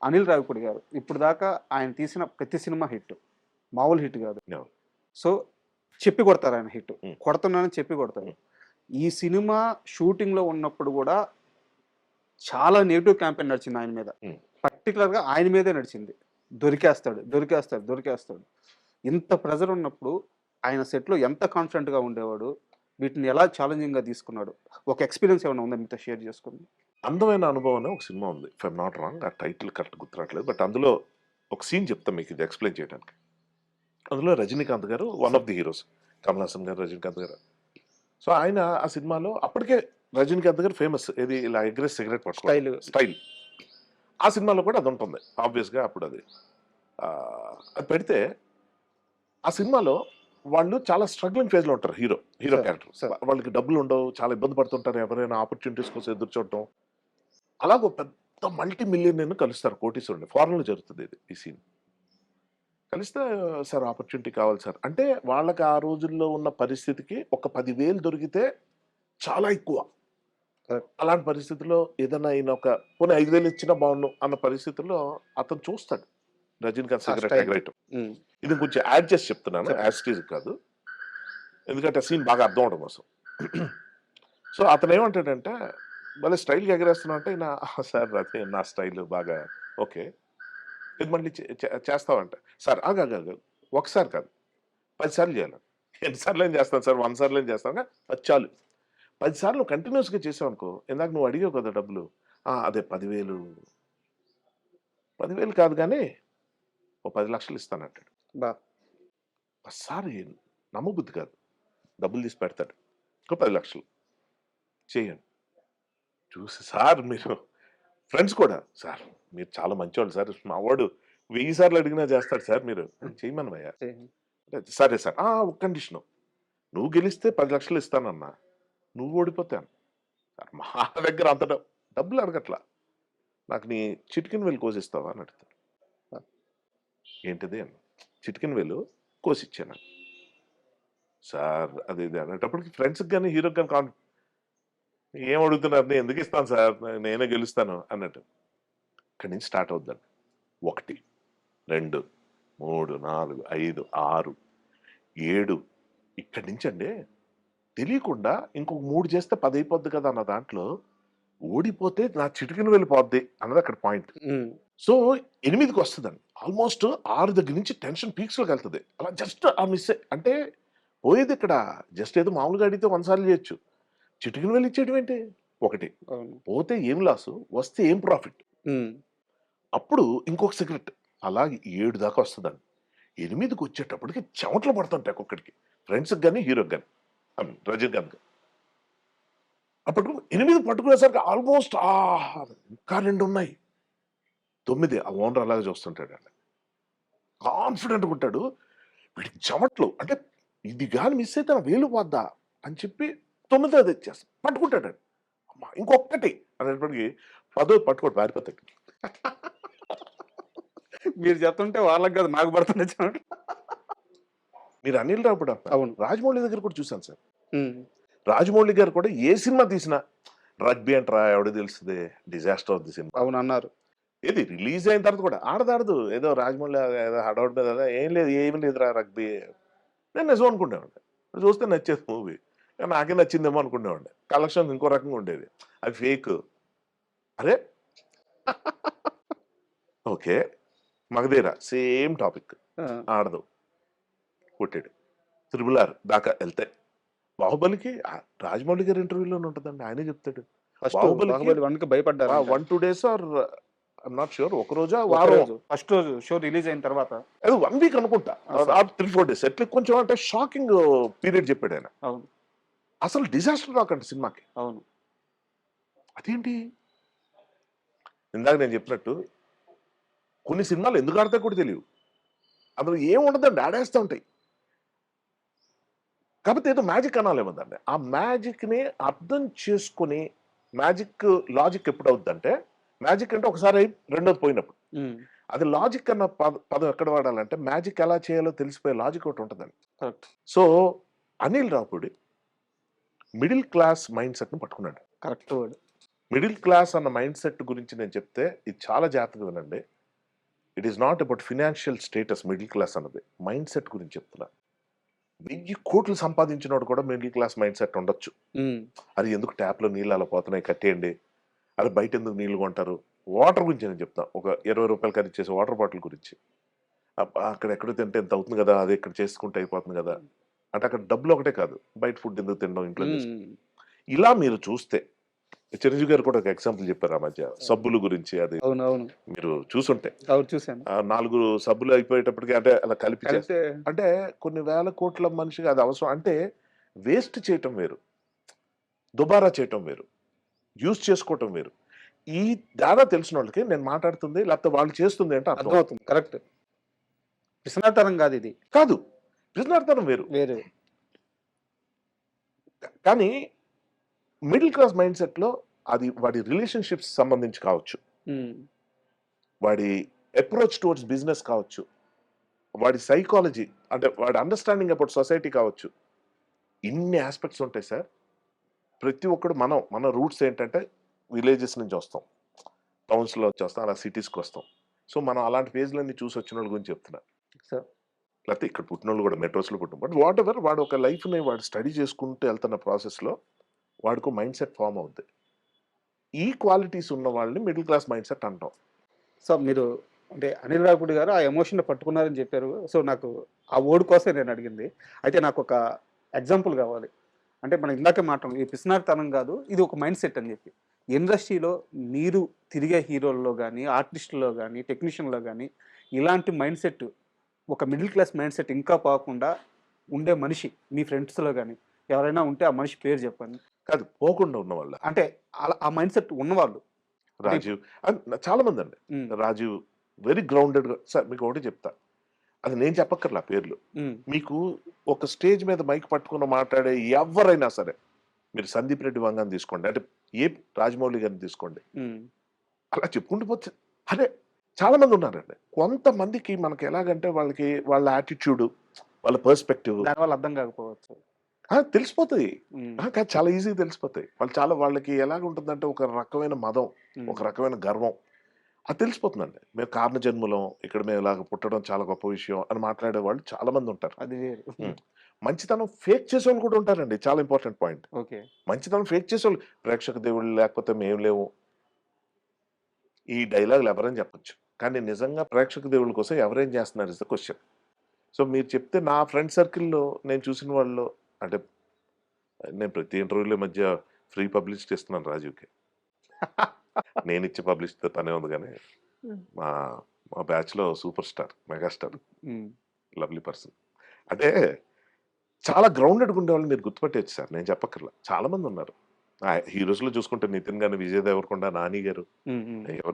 అనిల్ రావిపూడి గారు ఇప్పుడు దాకా ఆయన తీసిన ప్రతి సినిమా హిట్. మామూలు హిట్ కాదు. అవును. సో, చెప్పి కొడతారు ఆయన హిట్. హ్మ్. కొడుతున్నానని చెప్పి కొడతారు. హ్మ్. ఈ సినిమా షూటింగ్‌లో ఉన్నప్పుడు గూడా చాలా నెగెటివ్ క్యాంపెయిన్ నడిచింది ఆయన మీద. హ్మ్. పర్టిక్యులర్‌గా ఆయన మీదే నడిచింది. దొరికేస్తాడు, దొరికేస్తాడు, దొరికేస్తాడు. ఇంత ప్రెషర్ ఉన్నప్పుడు ఆయన సెట్‌లో ఎంత కాన్ఫిడెంట్‌గా ఉండేవాడు? వీటిని ఎలా ఛాలెంజింగ్‌గా తీసుకున్నాడు? ఒక ఎక్స్‌పీరియన్స్ ఏమైనా ఉందా మీతో షేర్ చేసుకుంది? అందమైన అనుభవం అనే ఒక సినిమా ఉంది. If I'm not wrong. ఆ టైటిల్ కరెక్ట్ గుర్తురాట్లేదు. బట్ అందులో ఒక సీన్ చెప్తా మీకు ఇది ఎక్స్‌ప్లెయిన్ చేయడానికి. అందులో రజనీకాంత్ గారు one of the heroes. Kamal Haasan గారు, రజనీకాంత్ గారు. సో, ఆయన ఆ సినిమాలో అప్పటికే రజనీకాంత్ గారు ఫేమస్. ఏది ఇలా ఎగరేసి సిగరెట్ పట్టుకోవడం. స్టైల్. స్టైల్. ఆ సినిమాలో కూడా అదుంటుంది. ఆబ్వియస్‌గా అప్పుడు అది. అది పెడితే ఆ సినిమాలో వాళ్ళు చాలా స్ట్రగ్లింగ్ ఫేజ్‌లో ఉంటారు హీరో సార్. క్యారెక్టర్. సార్. వాళ్ళకి డబ్బులుండవు. చాలా ఇబ్బంది పడుతుంటారు. ఎవరైనా ఆపర్చునిటీస్ కోసం ఎదురు చూడటం. అలాగ పెద్ద మల్టీ మిలియనీర్‌ని కలుస్తారు కోటీశ్వరుడిని. ఫారెన్‌లో జరుగుతుంది ఇది ఈ సీన్. కలిస్తే సార్ ఆపర్చునిటీ కావాలి సార్. అంటే వాళ్ళకి ఆ రోజుల్లో ఉన్న పరిస్థితికి ఒక 10,000 దొరికితే చాలా ఎక్కువ. కరెక్ట్. అలాంటి పరిస్థితుల్లో ఏదైనా ఈయన ఒక పోనీ 5,000 ఇచ్చినా బావుండు అన్న పరిస్థితుల్లో అతను చూస్తాడు. రజనీకాంత్ ఆ సిగరెట్ స్టైల్. ఎగరేయటం. హ్మ్. ఇది కొంచెం యాడ్ చేసి చెప్తున్నాను. చెప్పండి. యాజ్ ఇట్ ఈజ్ కాదు. ఎందుకంటే ఆ సీన్ బాగా అర్థం అవ్వడం కోసం. సో, అతనేమంటాడంటే భలే స్టైల్‌గా ఎగరేస్తున్నావు అంటే ఈయన సార్ అదే నా స్టైల్ బాగా ఓకే. ఇది మళ్ళీ చేస్తావంట. సార్ ఆగాగాగు. ఒకసారి కాదు. 10 సార్లు చేయాలి. ఎన్ని సార్లేం చేస్తాను సార్? 100 సార్లేం చేస్తాను. అది చాలు. 10 సార్లు కంటిన్యూయస్‌గా చేసావనుకో, ఇందాక నువ్వు అడిగావు కదా డబ్బులు. అదే 10,000 10,000 కాదు గానీ, ఓ 10,00,000 ఇస్తానంటాడు. బా ఒక్కసారి నమ్మబుద్ధి కాదు. డబ్బులు తీసి పెడతాడు. ఇంకో 10,00,000 చేయండి. చూసి సార్ మీరు ఫ్రెండ్స్ కూడా, సార్ మీరు చాలా మంచోళ్ళు సార్. మా వాడు 1000 సార్లు అడిగినా చేస్తాడు సార్ మీరు. చేయమనవయ్యా. చేయండి. సరే సార్. ఒక కండిషను. నువ్వు గెలిస్తే 10,00,000 ఇస్తానన్నా. నువ్వు ఓడిపోతాను. సార్ మా దగ్గర అంత డబ్బులు అడగట్లా. నాకు నీ చిటికెన వేలు కోసిస్తావా అని అడుగుతాడు. ఆ! ఏంటిది అన్నా. చిటికెన వేలు కోసిచ్చాను. సార్ అది ఇది అనేటప్పటికి ఫ్రెండ్స్‌కి గాని, హీరోకి గాని ఏం అడుగుతున్నారు? నేను ఎందుకు ఇస్తాను సార్? నేనే గెలుస్తాను అన్నట్టు. ఇక్కడి నుంచి స్టార్ట్ అవుద్దండి. 1, 2, 3, 4, 5, 6, 7 ఇక్కడి నుంచండి తెలియకుండా ఇంకొక 3 చేస్తే 10 అయిపోద్ది కదా అన్న దాంట్లో ఓడిపోతే నా చిటికెన వేలు పోద్ది అన్నది అక్కడ పాయింట్. హ్మ్. సో 8కి వస్తదండి. ఆల్మోస్ట్ 6 దగ్గర నుంచి టెన్షన్ పీక్స్‌లోకెళ్తది. అలా జస్ట్ ఆ మిస్సే అంటే పోయేదిక్కడ జస్ట్ ఏదో మామూలుగా అడిగితే 100 సార్లు చేయొచ్చు. చిటికెన వేలు ఇచ్చేయడం ఏంటి? ఒకటి. అవును. పోతే ఏం లాసు? వస్తే ఏం ప్రాఫిట్? హ్మ్. అప్పుడు ఇంకొక సిగరెట్. అలాగే 7 దాకా వస్తదండి. 8కొచ్చేటప్పటికి చెమటలు పడుతుంటాయి ఒక్కొక్కడికి. ఫ్రెండ్స్‌కి గాని, హీరోకి గాని. రజనీకాంత్‌కి. అప్పుడు 8 పట్టుకునేసరికి ఆల్మోస్ట్ ఇంకా 2 ఉన్నాయి. 9 ఆ ఓనర్ అలాగే చూస్తుంటాడండి. కాన్ఫిడెంట్‌గా ఉంటాడు. వీడికి చెమటలు అంటే ఇది గాని మిస్ అయితే నా వేలు పోద్దా అని చెప్పి 9 తెచ్చేస్తా. పట్టుకుంటాడండి. అమ్మ ఇంకొక్కటి అనేటప్పటికి 10 పట్టుకోడు పారిపోతాడు. మీరు చెప్తుంటే వాళ్ళకి కాదు నాకు పడుతున్నాయి చెమటలు. మీరు అనిల్ రావిపూడి అంటున్నారు. అవును. రాజమౌళి దగ్గర కూడా చూసాను సార్. హ్మ్. రాజమౌళి గారు కూడా ఏ సినిమా తీసినా రగ్బీ అంటరా ఎవడికి తెలుస్తది. డిజాస్టర్ అవుద్ది సినిమా. అవును అన్నారు. ఏది రిలీజ్ అయిన తర్వాత కూడా ఆడదాడదు. ఏదో రాజమౌళి ఏదో హడావుడి మీద ఏం లేదు ఏమి లేదురా రగ్బీ. నేను నిజం అనుకునేవాడిని. చూస్తే నచ్చేది మూవీ. నాకే నచ్చిందేమో అనుకునేవాడిని. కలెక్షన్ ఇంకో రకంగా ఉండేది. అవి ఫేక్. అరే! ఓకే. Magadheera same topic. ఆ! ఆడదు. కొట్టాడు. 'త్రిబుల్ ఆర్' దాకా ఎళ్తే. 'బాహుబలికి' రాజమౌళి గారి ఇంటర్వ్యూలోనే ఉంటదండి. ఆయనే చెప్తాడు. ఫస్ట్ 'బాహుబలికి' 'బాహుబలి 1'కి భయపడ్డారంట. 1, 2 days or I'm not sure. ఒక రోజా? ఒక వారం. రోజు ఫస్ట్ రోజు షో రిలీజ్ అయిన తర్వాత. ఏదో 1 వీక్ అనుకుంటా. ఆ! సార్. Or 3, 4 days. ఎట్లా కొంచెం అంటే షాకింగ్ పీరియడ్ చెప్పాడాయన. అవును. అసలు డిజాస్టర్ టాక్ అంట సినిమాకి. అవును. అదేంటి? ఇందాక నేను చెప్పినట్టు కొన్ని సినిమాలు ఎందుకు ఆడతాయో కూడా తెలీవు. అందులో ఏం ఉండదండి. ఆడేస్తా ఉంటాయి. కాకపోతే ఏదో మ్యాజిక్ అనాలేమో దాన్ని. ఆ మ్యాజిక్‌ని అర్థం చేసుకొని మ్యాజిక్ లాజిక్ ఎప్పుడవుద్దంటే మ్యాజిక్ అంటే ఒకసారి అయి రెండోది పోయినప్పుడు. హ్మ్. అది లాజిక్ అన్న పదం ఎక్కడ వాడాలంటే మ్యాజిక్ ఎలా చేయాలో తెలిసిపోయే లాజిక్ ఒకటి ఉంటదండి. Correct. So, Anil Ravipudi middle class mind సెట్‌ని పట్టుకున్నాడు. Correct word. మిడిల్ క్లాస్ అన్న మైండ్ సెట్ గురించి నేను చెప్తే ఇది చాలా జాగ్రత్తగా వినండి. It is not about financial status middle class అన్నది మైండ్ సెట్ గురించి చెప్తున్నా. 1000 కోట్లు సంపాదించినోడు కూడా మిడిల్ క్లాస్ మైండ్ సెట్ ఉండొచ్చు. ఉమ్, అది ఎందుకు ట్యాప్లో నీళ్ళు అలా పోతున్నాయి కట్టేయండి, అది బయట ఎందుకు నీళ్ళు కొంటారు. వాటర్ గురించి నేను చెప్తా, ఒక 20 రూపాయలు ఖరీదు చేసే వాటర్ బాటిల్ గురించి. అక్కడ ఎక్కడో తింటే ఎంత అవుతుంది కదా, అది ఇక్కడ చేసుకుంటే అయిపోతుంది కదా అంటే అక్కడ డబ్బులు ఒకటే కాదు, బయట ఫుడ్ ఎందుకు తినడం, ఇంట్లో చేసుకుంటాం. ఇలా మీరు చూస్తే చిరంజీవి గారు కూడా ఒక ఎగ్జాంపుల్ చెప్పారు ఆ మధ్య సబ్బులు గురించి. అది అవును అవును మీరు చూసుంటే అవును చూశాను. 4 సబ్బులు అయిపోయేటప్పటికి అంటే అలా కలిపి కలిపితే అంటే కొన్ని వేల కోట్ల మనిషికి అది అవసరం. అంటే వేస్ట్ చేయటం వేరు, దుబారా చేయటం వేరు, యూజ్ చేసుకోవటం వేరు. ఈ దాదా తెలిసిన వాళ్ళకి నేను మాట్లాడుతుంది లేకపోతే వాళ్ళు చేస్తుంది అంటే అర్థం అర్థమవుతుంది. కరెక్ట్. పిసనాతనం కాదు ఇది, కాదు, పిసినారితనం వేరు. వేరే. కానీ మిడిల్ క్లాస్ మైండ్ సెట్లో అది వాడి రిలేషన్షిప్స్ సంబంధించి కావచ్చు, ఉమ్, వాడి అప్రోచ్ టువర్డ్స్ బిజినెస్ కావచ్చు, వాడి సైకాలజీ అంటే వాడి అండర్స్టాండింగ్ అబౌట్ సొసైటీ కావచ్చు. ఇన్ని ఆస్పెక్ట్స్ ఉంటాయి సార్. ప్రతి ఒక్కడు మన రూట్స్ ఏంటంటే విలేజెస్ నుంచి వస్తాం, టౌన్స్లో వచ్చి వస్తాం, అలా సిటీస్కి వస్తాం. సో మనం అలాంటి ఫేజ్లన్నీ చూసి వచ్చిన వాళ్ళ గురించి చెప్తున్నా. సో లేకపోతే ఇక్కడ పుట్టిన వాళ్ళు కూడా మెట్రోస్లో పుట్టిన, బట్ వాట్ ఎవర్ వాడు ఒక లైఫ్ని వాడు స్టడీ చేసుకుంటూ వెళ్తున్న ప్రాసెస్లో వాడికి మైండ్ సెట్ ఫామ్ అవుద్ది. ఈ క్వాలిటీస్ ఉన్న వాళ్ళని మిడిల్ క్లాస్ మైండ్ సెట్ అంటాం. సో మీరు అంటే అనిల్ రావిపూడి గారు ఆ ఎమోషన్ పట్టుకున్నారని చెప్పారు. సో నాకు ఆ వర్డ్ కోసమే నేను అడిగింది. అయితే నాకు ఒక ఎగ్జాంపుల్ కావాలి. అంటే మనం ఇందాకే మాట్లాడు, ఈ పిసినారితనం కాదు, ఇది ఒక మైండ్ సెట్ అని చెప్పి. ఇండస్ట్రీలో మీరు తిరిగే హీరోల్లో కానీ, ఆర్టిస్టుల్లో కానీ, టెక్నీషియన్లో కానీ ఇలాంటి మైండ్ సెట్, ఒక మిడిల్ క్లాస్ మైండ్ సెట్ ఇంకా పోకుండా ఉండే మనిషి మీ ఫ్రెండ్స్లో కానీ ఎవరైనా ఉంటే ఆ మనిషి పేరు చెప్పండి. కాదు, పోకుండా ఉన్న వాళ్ళ అంటే అలా ఆ మైండ్ సెట్ ఉన్నవాళ్ళు. రాజీవ్ చాలా మంది అండి. ఉమ్, రాజీవ్ వెరీ గ్రౌండెడ్ సార్. మీకు ఒకటి చెప్తా, అది నేను చెప్పక్కర్లా పేర్లు. ఉమ్, మీకు ఒక స్టేజ్ మీద మైక్ పట్టుకుని మాట్లాడే ఎవరైనా సరే, మీరు సందీప్ రెడ్డి వంగాన్ని తీసుకోండి, అంటే ఏ రాజమౌళి గారిని తీసుకోండి, ఉమ్, అలా చెప్పుకుంటూ పోతే అదే చాలా మంది ఉన్నారండి. కొంతమందికి మనకి ఎలాగంటే వాళ్ళకి వాళ్ళ యాటిట్యూడ్, వాళ్ళ పర్స్పెక్టివ్ దానివల్ల అర్థం కాకపోవచ్చు. తెలిసిపోతాయి. ఉమ్, కాదు, చాలా ఈజీగా తెలిసిపోతాయి. వాళ్ళకి ఎలాగ ఉంటుందంటే ఒక రకమైన మదం, ఉమ్, ఒక రకమైన గర్వం, అది తెలిసిపోతుందండి. మేము కారణ జన్మలం, ఇక్కడ మేము ఇలాగ పుట్టడం చాలా గొప్ప విషయం అని మాట్లాడే వాళ్ళు చాలా మంది ఉంటారు. అది వేరు. ఉమ్. మంచితనం ఫేక్ చేసేవాళ్ళు కూడా ఉంటారండి, చాలా ఇంపార్టెంట్ పాయింట్. ఓకే. మంచితనం ఫేక్ చేసేవాళ్ళు, ప్రేక్షక దేవుళ్ళు లేకపోతే మేము లేవు, ఈ డైలాగులు ఎవరైనా చెప్పొచ్చు, కానీ నిజంగా ప్రేక్షక దేవుళ్ళ కోసం ఎవరేం చేస్తున్నారు ఇస్ ద క్వశ్చన్. సో మీరు చెప్తే నా ఫ్రెండ్ సర్కిల్లో నేను చూసిన వాళ్ళు, అంటే నేను ప్రతి ఇంటర్వ్యూల మధ్య ఫ్రీ పబ్లిసిటీ ఇస్తున్నాను రాజీవ్కి. నేను ఇచ్చే పబ్లిసిటీ పనే ఉంది, కానీ మా మా బ్యాచ్లో సూపర్ స్టార్, మెగాస్టార్, ఉమ్, లవ్లీ పర్సన్. అంటే చాలా గ్రౌండెడ్గా ఉండేవాళ్ళు మీరు గుర్తుపట్టేచ్చు సార్, నేను చెప్పక్కర్లా. చాలా మంది ఉన్నారు. హీరోస్లో చూసుకుంటే నితిన్ గాని, విజయ్ దేవరకొండ, నాని గారు, ఉమ్, ఉమ్. ఎవరు